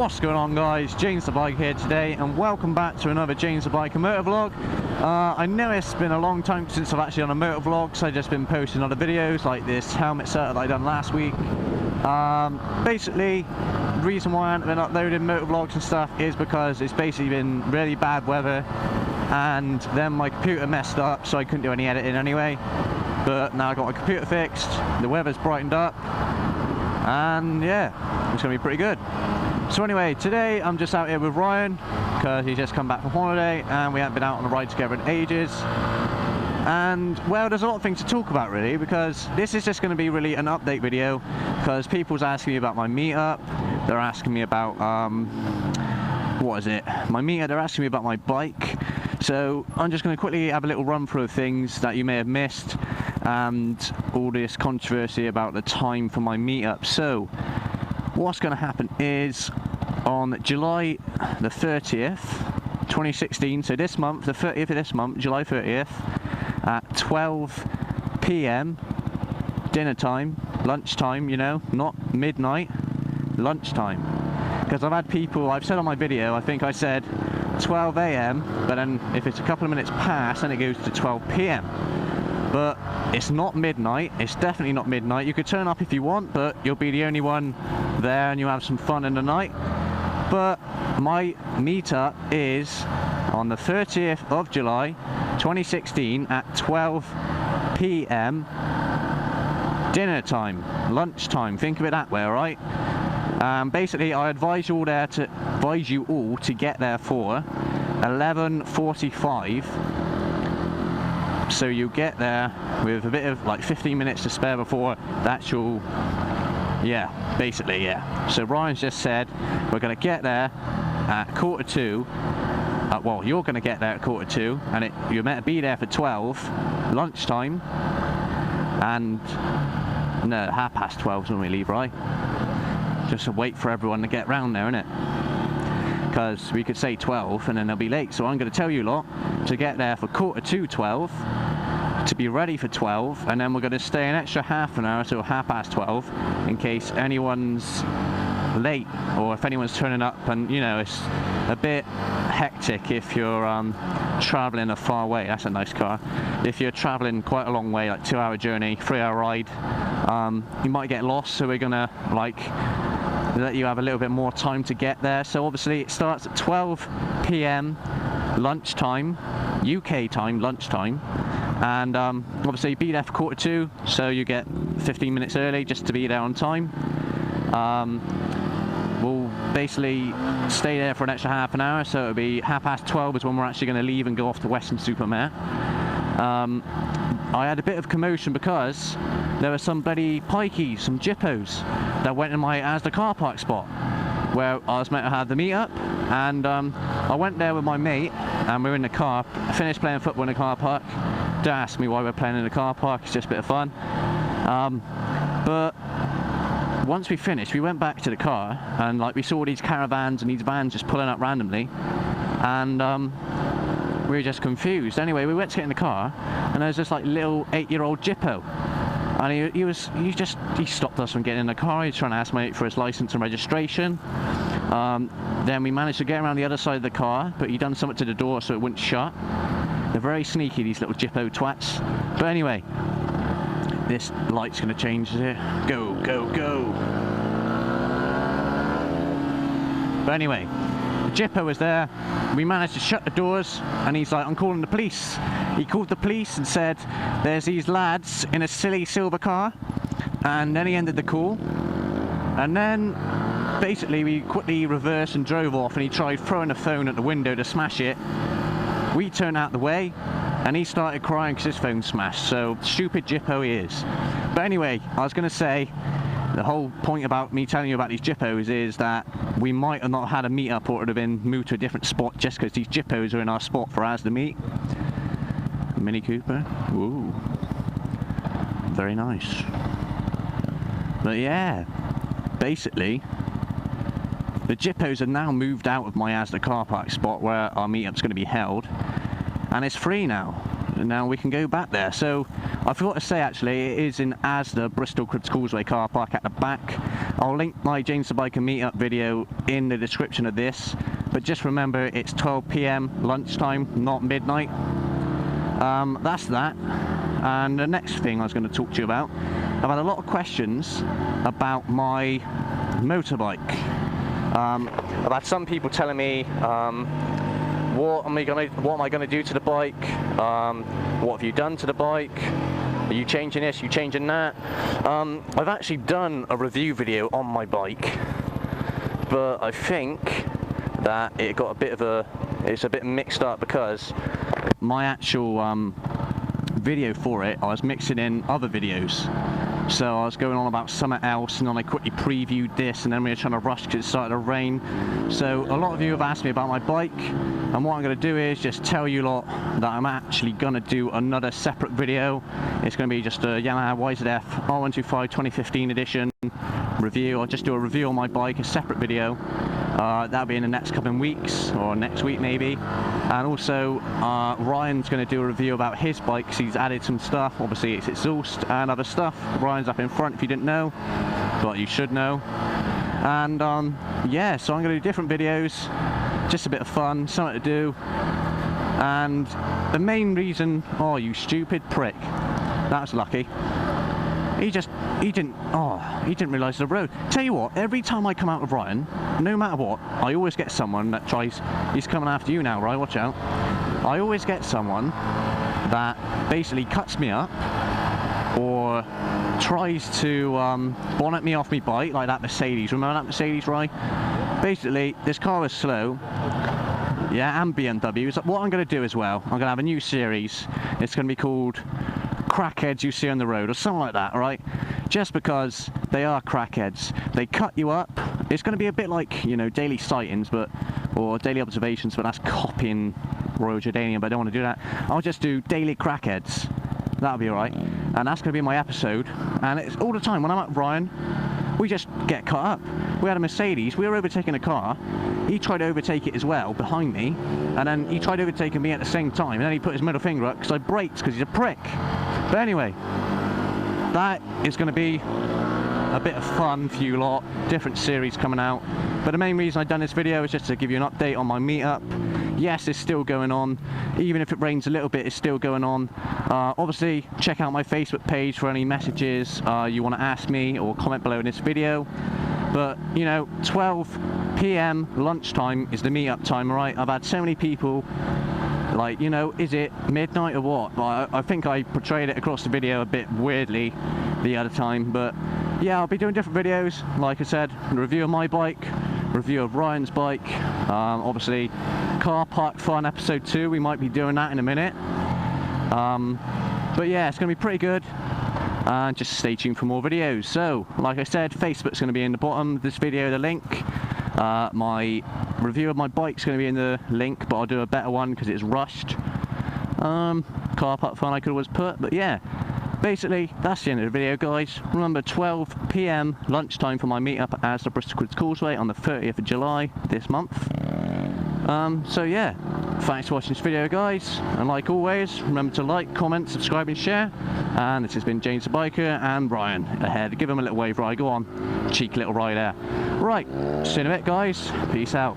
What's going on, guys? JamesTheBiker here today, and welcome back to another JamesTheBiker motor vlog. I know it's been a long time since I've actually done a motor vlog, so I've just been posting other videos like this helmet setup that I done last week. Basically, the reason why I haven't been uploading motor vlogs and stuff is because it's basically been really bad weather, and then my computer messed up, so I couldn't do any editing anyway. But now I got my computer fixed, the weather's brightened up, and yeah, it's gonna be pretty good. So anyway, today I'm just out here with Ryan because he's just come back from holiday and we haven't been out on a ride together in ages. And well, there's a lot of things to talk about really, because this is just going to be really an update video, because people's asking me about my meetup, they're asking me about what is it, my meetup, they're asking me about my bike. So I'm just going to quickly have a little run through of things that you may have missed and all this controversy about the time for my meetup. So what's going to happen is on July the 30th, 2016, so this month, the 30th of this month, July 30th, at 12 PM, dinner time, lunchtime, you know, not midnight, lunchtime. Because I've had people, I've said on my video, I think I said 12 AM, but then if it's a couple of minutes past, then it goes to 12 PM. But it's not midnight, it's definitely not midnight. You could turn up if you want, but you'll be the only one there and you'll have some fun in the night. But my meetup is on the 30th of July 2016 at 12 PM, dinner time, lunchtime, think of it that way, alright? Basically I advise you all to get there for 11:45. So you get there with a bit of like 15 minutes to spare before the actual, yeah, basically, yeah. So Ryan's just said we're going to get there at 1:45. Well, you're going to get there at 1:45, and you're meant to be there for 12, lunchtime, and no, 12:30 is when we leave, right? Just to wait for everyone to get round there, innit? Because we could say 12 and then they'll be late. So I'm going to tell you lot to get there for 12:45, to be ready for 12, and then we're going to stay an extra half an hour till 12:30 in case anyone's late, or if anyone's turning up. And you know, it's a bit hectic if you're traveling a far way. That's a nice car. If you're traveling quite a long way, like 2-hour journey, 3-hour ride, you might get lost, so we're gonna like let you have a little bit more time to get there. So obviously it starts at 12 PM lunchtime, UK time, lunchtime, and obviously be there for 1:45, so you get 15 minutes early just to be there on time. We'll basically stay there for an extra half an hour, so it'll be 12:30 is when we're actually going to leave and go off to Weston-super-Mare. I had a bit of commotion because there were some bloody pikeys, some jippos that went in my Asda car park spot where I was meant to have the meetup, and I went there with my mate and we were in the car, finished playing football in the car park. Don't ask me why we're playing in the car park, it's just a bit of fun. But once we finished, we went back to the car and like we saw these caravans and these vans just pulling up randomly, and we were just confused. Anyway, we went to get in the car and there was this like little 8-year-old jippo, and he stopped us from getting in the car. He was trying to ask my mate for his license and registration. Then we managed to get around the other side of the car, but he done something to the door so it wouldn't shut. They're very sneaky, these little jippo twats. But anyway, this light's going to change here. Go, go, go. But anyway, the jippo was there. We managed to shut the doors, and he's like, I'm calling the police. He called the police and said, there's these lads in a silly silver car. And then he ended the call. And then basically we quickly reversed and drove off, and he tried throwing the phone at the window to smash it. We turned out the way, and he started crying because his phone smashed. So stupid jippo he is. But anyway, I was going to say, the whole point about me telling you about these jippos is that we might have not had a meetup, or it would have been moved to a different spot just because these jippos are in our spot for us to meet. Mini Cooper, ooh, very nice. But yeah, basically the jippos are now moved out of my Asda car park spot where our meetup's going to be held, and it's free now. Now we can go back there. So I forgot to say, actually, it is in Asda Bristol Cribs Causeway car park at the back. I'll link my James the Biker meetup video in the description of this, but just remember it's 12 PM lunchtime, not midnight. That's that. And the next thing I was going to talk to you about, I've had a lot of questions about my motorbike. I've had some people telling me what am I gonna do to the bike? What have you done to the bike? Are you changing this? Are you changing that? I've actually done a review video on my bike, but I think that it's a bit mixed up because my actual video for it, I was mixing in other videos. So I was going on about something else, and then I quickly previewed this, and then we were trying to rush because it started to rain. So a lot of you have asked me about my bike, and what I'm going to do is just tell you lot that I'm actually going to do another separate video. It's going to be just a Yamaha YZF R125 2015 edition review. I'll just do a review on my bike, a separate video. That'll be in the next couple of weeks, or next week maybe. And also Ryan's going to do a review about his bike because he's added some stuff. Obviously it's exhaust and other stuff. Ryan's up in front if you didn't know, but you should know. And yeah, so I'm going to do different videos, just a bit of fun, something to do. And the main reason, oh you stupid prick, that was lucky. He didn't realise the road. Tell you what, every time I come out with Ryan, no matter what, I always get someone that tries, he's coming after you now, Ryan, watch out. I always get someone that basically cuts me up or tries to bonnet me off my bike, like that Mercedes. Remember that Mercedes, Ryan? Basically, this car is slow. Yeah, and BMWs. What I'm going to do as well, I'm going to have a new series. It's going to be called Crackheads You See on the Road, or something like that, right? Just because they are crackheads. They cut you up. It's going to be a bit like, you know, daily sightings, or daily observations, but that's copying Royal Jordanian, but I don't want to do that. I'll just do daily crackheads. That'll be alright. And that's going to be my episode. And it's all the time when I'm at Ryan, we just get cut up. We had a Mercedes, we were overtaking a car, he tried to overtake it as well, behind me, and then he tried overtaking me at the same time, and then he put his middle finger up because I braked, because he's a prick. But anyway, that is going to be a bit of fun for you lot, different series coming out. But the main reason I've done this video is just to give you an update on my meetup. Yes, it's still going on, even if it rains a little bit, it's still going on. Obviously, check out my Facebook page for any messages you want to ask me, or comment below in this video. But, you know, 12 PM lunchtime is the meetup time, right? I've had so many people, like, you know, is it midnight or what? Well, I think I portrayed it across the video a bit weirdly the other time, but yeah, I'll be doing different videos. Like I said, review of my bike, review of Ryan's bike, obviously car park fun episode 2, we might be doing that in a minute. But yeah, it's going to be pretty good. And just stay tuned for more videos. So, like I said, Facebook's going to be in the bottom of this video, the link. My review of my bike's going to be in the link, but I'll do a better one because it's rushed. Car park fun I could always put, but yeah. Basically, that's the end of the video, guys. Remember, 12 PM lunchtime for my meetup at the Bristol Quids Causeway on the 30th of July this month. So yeah, thanks for watching this video, guys, and like always, remember to like, comment, subscribe and share. And this has been James the Biker and Ryan ahead. Give him a little wave, Ryan, go on, cheeky little ride there. Right, see you in a bit, guys, peace out.